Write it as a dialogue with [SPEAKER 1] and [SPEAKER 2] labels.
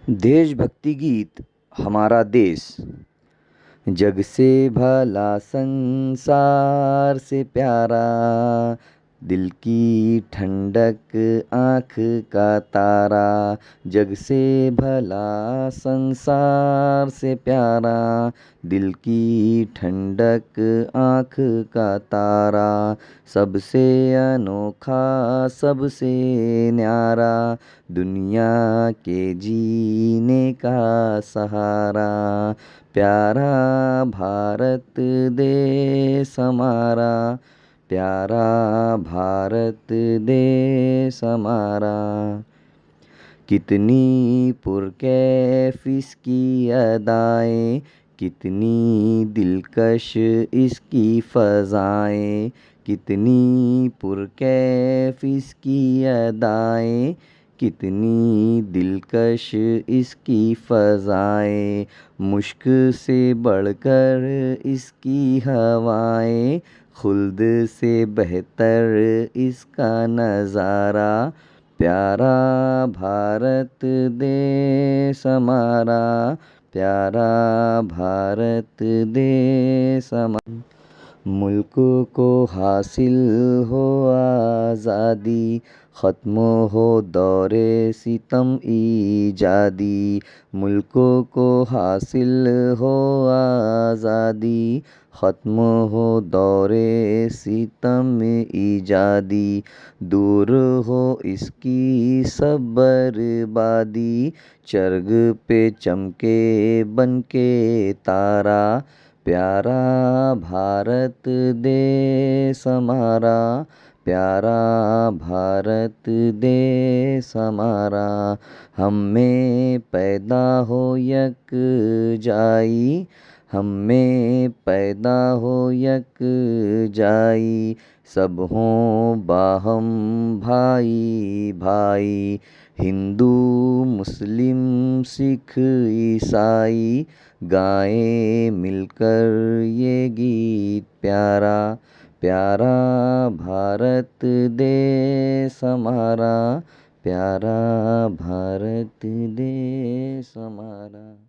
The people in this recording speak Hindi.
[SPEAKER 1] देशभक्ति गीत हमारा देश। जग से भला संसार से प्यारा, दिल की ठंडक आँख का तारा। जग से भला संसार से प्यारा, दिल की ठंडक आँख का तारा। सबसे अनोखा सबसे न्यारा, दुनिया के जीने का सहारा। प्यारा भारत देश हमारा, प्यारा भारत देश हमारा। कितनी पुरकैफ इसकी अदाएं, कितनी दिलकश इसकी फ़ज़ाएं। कितनी पुरकैफ इसकी अदाएं, कितनी दिलकश इसकी फ़ज़ाएं। मुश्क से बढ़कर इसकी हवाएं, खुल्द से बेहतर इसका नज़ारा। प्यारा भारत देश हमारा, प्यारा भारत देश हमारा। मुल्क को हासिल हो आज़ादी, ख़त्म हो दौरे सितम ईजादी। मुल्क को हासिल हो आज़ादी, ख़त्म हो दौरे सितम ईजादी। दूर हो इसकी सब बर्बादी, चर्ग पे चमके बनके तारा। प्यारा भारत देश हमारा, प्यारा भारत देश हमारा। हम में पैदा हो यकजाई, हम में पैदा हो यकजाई। सब हों बाहम भाई भाई, हिंदू मुस्लिम सिख ईसाई। गाएं मिलकर ये गीत प्यारा, प्यारा भारत देश हमारा, प्यारा भारत देश हमारा।